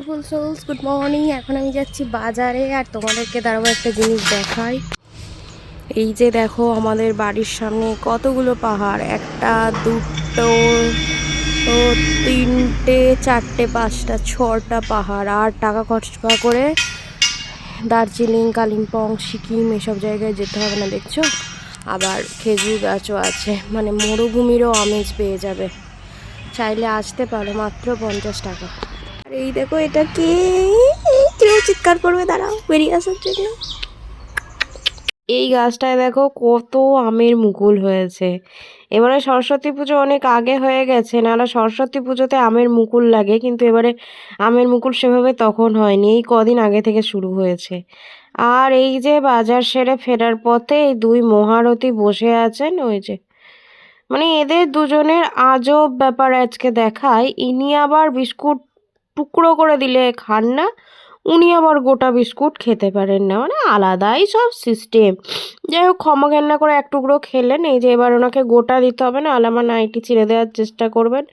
Sols good morning. এখন আমি যাচ্ছি বাজারে আর তোমাদেরকে দাঁড়াবো একটা জিনিস দেখাই। এই যে দেখো আমাদের বাড়ির সামনে কতগুলো পাহাড়, একটা দুটো ও তিনটে চারটে পাঁচটা ছটা পাহাড়। আর টাকা খরচা করে দার্জিলিং, কালিম্পং, সিকিম এসব জায়গায় যেতে হবে না, দেখছো? আবার খেজুর গাছও আছে, মানে মরুভূমিরও আমেজ পেয়ে যাবে। চাইলে আসতে পারো, মাত্র 50 টাকা। আর এই দেখো, এটা কে? কেউ চিৎকার করবে, দাঁড়াও, বেরিয়ে আসার জন্য। এই গাছটায় দেখো কত আমের মুকুল হয়েছে। এবারে সরস্বতী পুজো অনেক আগে হয়ে গেছে, নাহলে সরস্বতী পুজোতে আমের মুকুল লাগে, কিন্তু এবারে আমের মুকুল সেভাবে তখন হয়নি, এই কদিন আগে থেকে শুরু হয়েছে। আর এই যে বাজার সেরে ফেরার পথে এই দুই মহারথী বসে আছেন, ওই যে, মানে এদের দুজনের আজব ব্যাপার আজকে দেখায়। ইনি আবার বিস্কুট টুকরো করে দিলে খান না, উনি আবার গোটা বিস্কুট খেতে পারেন না, মানে আলাদাই সব সিস্টেম। যাই হোক, ক্ষমা ঘেন্না করে এক টুকরো খেলেন। এই যে এবার ওনাকে গোটা দিতে হবে, না হলে আমার নাইটি ছিঁড়ে দেওয়ার চেষ্টা করবেন।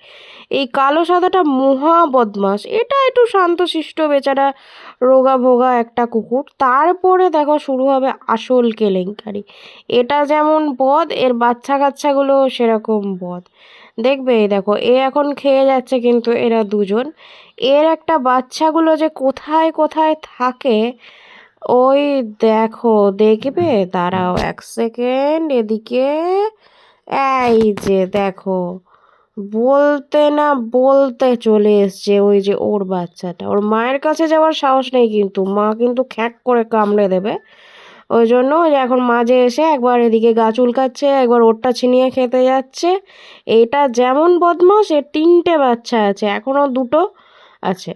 এই কালো সাদাটা মহা বদমাস, এটা একটু শান্তশিষ্ট বেচারা, রোগা ভোগা একটা কুকুর। তারপরে দেখো শুরু হবে আসল কেলেঙ্কারি। এটা যেমন বদ, এর বাচ্চা কাচ্চাগুলো সেরকম বদ। দেখবে, এই দেখো, এ এখন খেয়ে যাচ্ছে, কিন্তু এরা দুজন, এর একটা বাচ্চাগুলো যে কোথায় কোথায় থাকে, ওই দেখো, দেখবে, দাঁড়াও 1 সেকেন্ড, এদিকে, এই যে দেখো, বলতে না বলতে চলে এসছে ওই যে ওর বাচ্চাটা। ওর মায়ের কাছে যাওয়ার সাহস নেই, কিন্তু মা কিন্তু খ্যাঁক করে কামড়ে দেবে। ওই জন্য ওই যে এখন মাঝে এসে একবার এদিকে গা চুলকাচ্ছে, একবার ওরটা ছিনিয়ে খেতে যাচ্ছে। এটা যেমন বদমাস, এর 3টে বাচ্চা আছে, এখনো 2টো আছে।